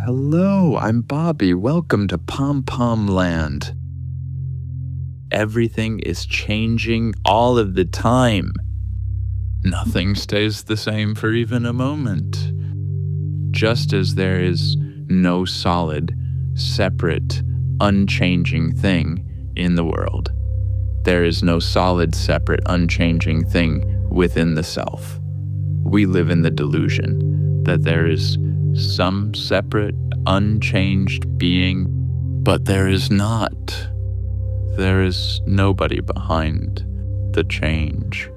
Hello, I'm Bobby. Welcome to Pom Pom Land. Everything is changing all of the time. Nothing stays the same for even a moment. Just as there is no solid, separate, unchanging thing in the world, there is no solid, separate, unchanging thing within the self. We live in the delusion that there is some separate, unchanged being, but there is not. There is nobody behind the change.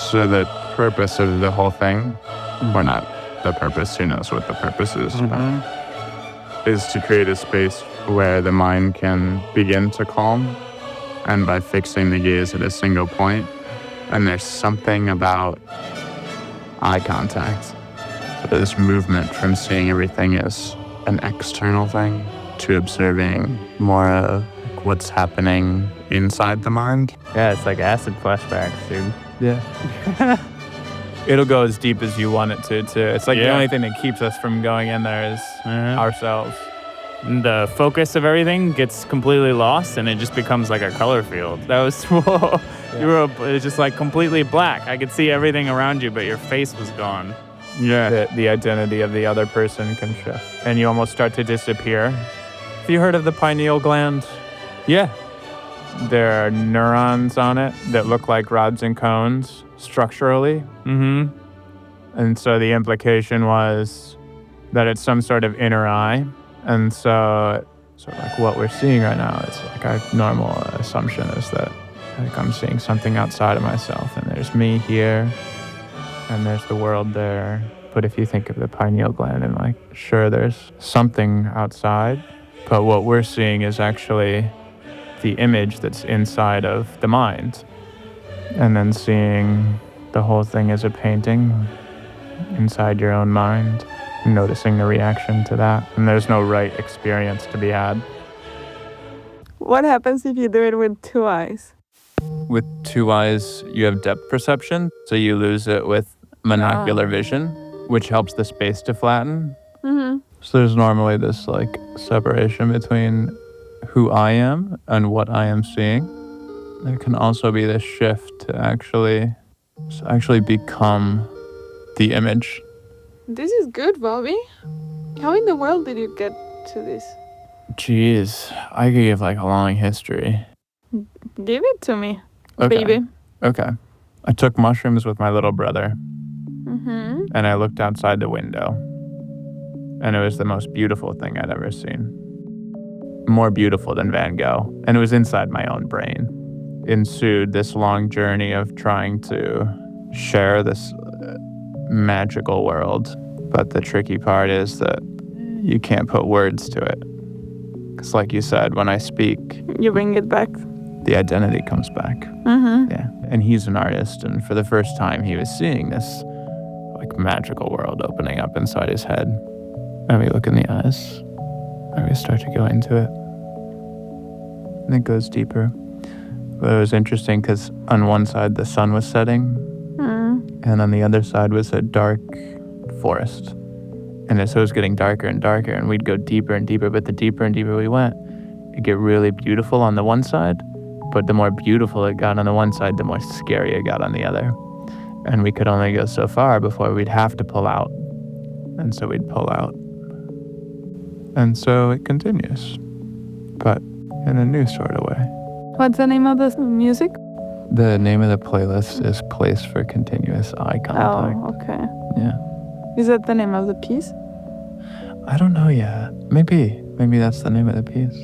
So the purpose of the whole thing, or not the purpose, who knows what the purpose is, is to create a space where the mind can begin to calm, and by fixing the gaze at a single point. And there's something about eye contact, so this movement from seeing everything as an external thing to observing more of what's happening inside the mind. Yeah, it's like acid flashbacks, dude. Yeah. It'll go as deep as you want it to, too. It's like the only thing that keeps us from going in there is ourselves. The focus of everything gets completely lost, and it just becomes like a color field. That was, whoa. It was just like completely black. I could see everything around you, but your face was gone. Yeah. The identity of the other person can shift, and you almost start to disappear. Have you heard of the pineal gland? Yeah. There are neurons on it that look like rods and cones structurally. And so the implication was that it's some sort of inner eye. And so like what we're seeing right now is like our normal assumption is that like I'm seeing something outside of myself, and there's me here and there's the world there. But if you think of the pineal gland and like, sure, there's something outside, but what we're seeing is actually the image that's inside of the mind, and then seeing the whole thing as a painting inside your own mind, noticing the reaction to that. And there's no right experience to be had. What happens if you do it with two eyes? With two eyes, you have depth perception, so you lose it with monocular vision, which helps the space to flatten. So there's normally this like separation between who I am and what I am seeing. There can also be this shift to actually become the image. This is good, Bobby. How in the world did you get to this? Jeez, I could give like a long history. Give it to me, Okay. baby. Okay. I took mushrooms with my little brother, and I looked outside the window, and it was the most beautiful thing I'd ever seen. More beautiful than Van Gogh, and it was inside my own brain. Ensued this long journey of trying to share this magical world, but the tricky part is that you can't put words to it. Because like you said, when I speak, You bring it back. the identity comes back. Yeah, and he's an artist, and for the first time he was seeing this like magical world opening up inside his head. And we look in the eyes, and we start to go into it. And it goes deeper. But it was interesting because on one side the sun was setting, and on the other side was a dark forest. And so it was getting darker and darker, and we'd go deeper and deeper, but the deeper and deeper we went, it'd get really beautiful on the one side, but the more beautiful it got on the one side, the more scary it got on the other. And we could only go so far before we'd have to pull out. And so we'd pull out. And so it continues, but in a new sort of way. What's the name of the music? The name of the playlist is Place for Continuous Eye Contact. Oh, okay. Yeah. Is that the name of the piece? I don't know yet. Maybe that's the name of the piece.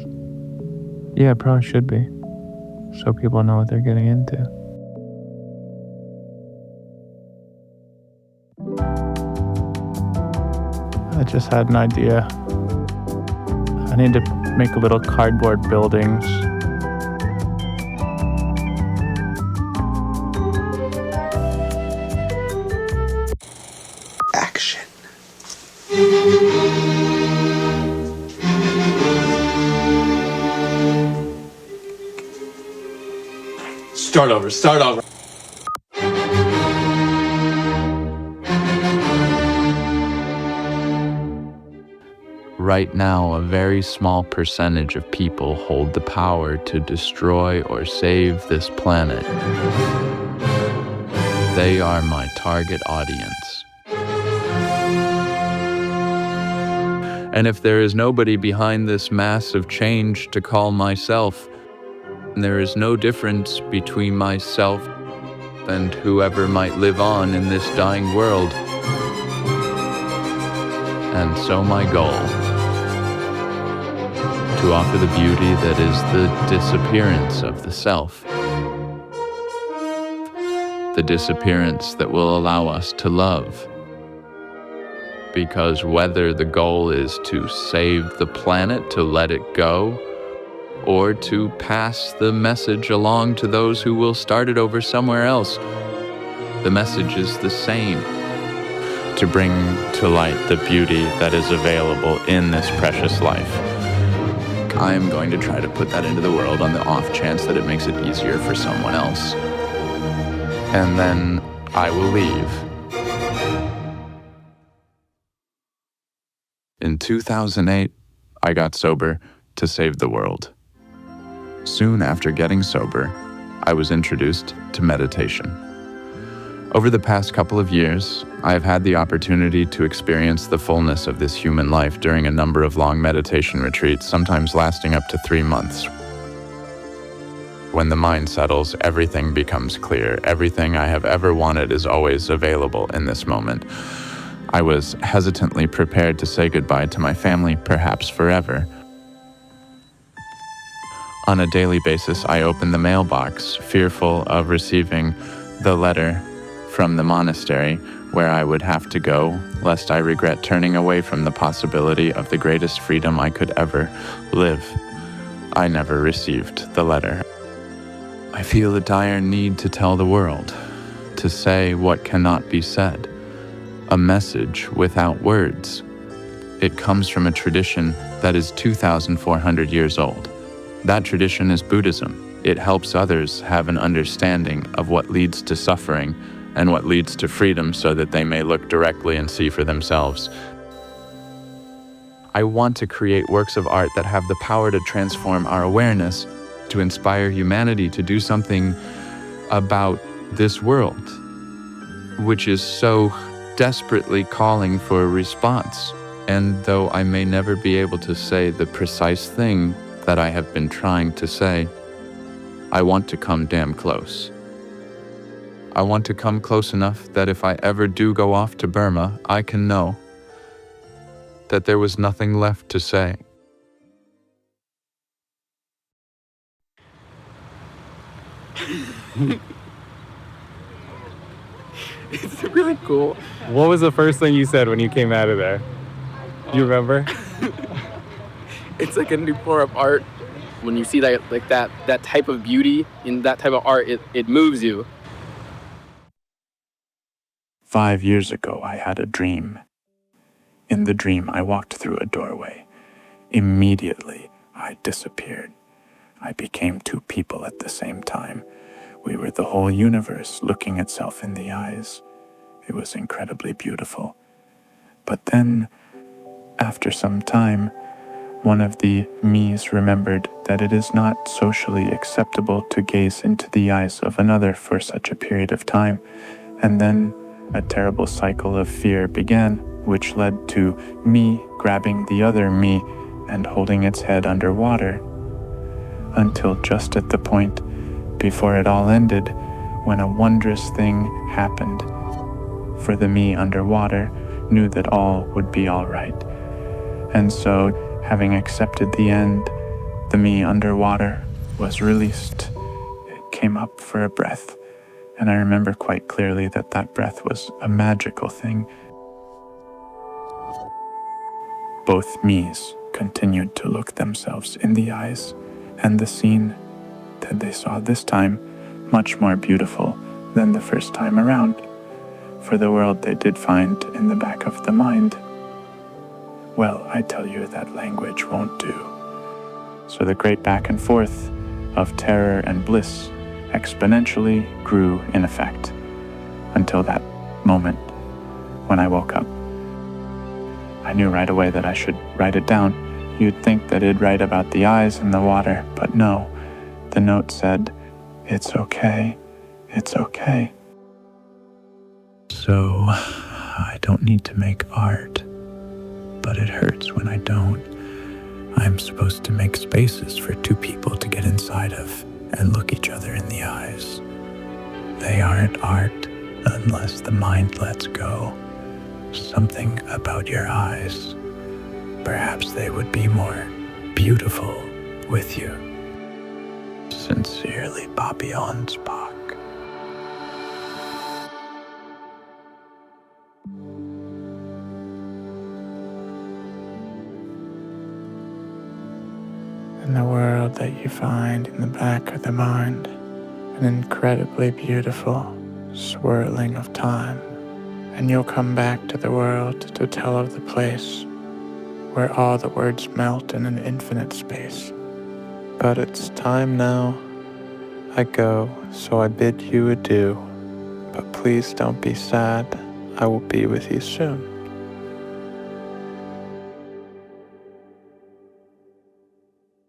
Yeah, it probably should be. So people know what they're getting into. I just had an idea. I need to make little cardboard buildings. Action. Start over. Right now, a very small percentage of people hold the power to destroy or save this planet. They are my target audience. And if there is nobody behind this massive change to call myself, there is no difference between myself and whoever might live on in this dying world. And so my goal, to offer the beauty that is the disappearance of the self. The disappearance that will allow us to love. Because whether the goal is to save the planet, to let it go, or to pass the message along to those who will start it over somewhere else, the message is the same. To bring to light the beauty that is available in this precious life. I am going to try to put that into the world on the off chance that it makes it easier for someone else. And then I will leave. In 2008, I got sober to save the world. Soon after getting sober, I was introduced to meditation. Over the past couple of years, I have had the opportunity to experience the fullness of this human life during a number of long meditation retreats, sometimes lasting up to 3 months. When the mind settles, everything becomes clear. Everything I have ever wanted is always available in this moment. I was hesitantly prepared to say goodbye to my family, perhaps forever. On a daily basis, I opened the mailbox, fearful of receiving the letter from the monastery where I would have to go, lest I regret turning away from the possibility of the greatest freedom I could ever live. I never received the letter. I feel a dire need to tell the world, to say what cannot be said, a message without words. It comes from a tradition that is 2,400 years old. That tradition is Buddhism. It helps others have an understanding of what leads to suffering and what leads to freedom so that they may look directly and see for themselves. I want to create works of art that have the power to transform our awareness, to inspire humanity to do something about this world, which is so desperately calling for a response. And though I may never be able to say the precise thing that I have been trying to say, I want to come damn close. I want to come close enough that if I ever do go off to Burma, I can know that there was nothing left to say. It's really cool. What was the first thing you said when you came out of there? You remember? It's like a new form of art. When you see that type of beauty in that type of art, it moves you. 5 years ago, I had a dream. In the dream, I walked through a doorway. Immediately, I disappeared. I became two people at the same time. We were the whole universe looking itself in the eyes. It was incredibly beautiful. But then, after some time, one of the me's remembered that it is not socially acceptable to gaze into the eyes of another for such a period of time. And then a terrible cycle of fear began, which led to me grabbing the other me and holding its head underwater. Until just at the point before it all ended, when a wondrous thing happened. For the me underwater knew that all would be all right. And so, having accepted the end, the me underwater was released. It came up for a breath, and I remember quite clearly that that breath was a magical thing. Both me's continued to look themselves in the eyes, and the scene that they saw this time much more beautiful than the first time around, for the world they did find in the back of the mind, well, I tell you that language won't do. So the great back and forth of terror and bliss exponentially grew in effect until that moment when I woke up. I knew right away that I should write it down. You'd think that it'd write about the eyes and the water, but no. The note said, "It's okay, it's okay." So, I don't need to make art, but it hurts when I don't. I'm supposed to make spaces for two people to get inside of and look each other in the eyes. They aren't art unless the mind lets go. Something about your eyes. Perhaps they would be more beautiful with you. Sincerely, Bobby Anspach. In the world that you find in the back of the mind, an incredibly beautiful swirling of time, and you'll come back to the world to tell of the place where all the words melt in an infinite space. But it's time now. I go, so I bid you adieu. But please don't be sad. I will be with you soon.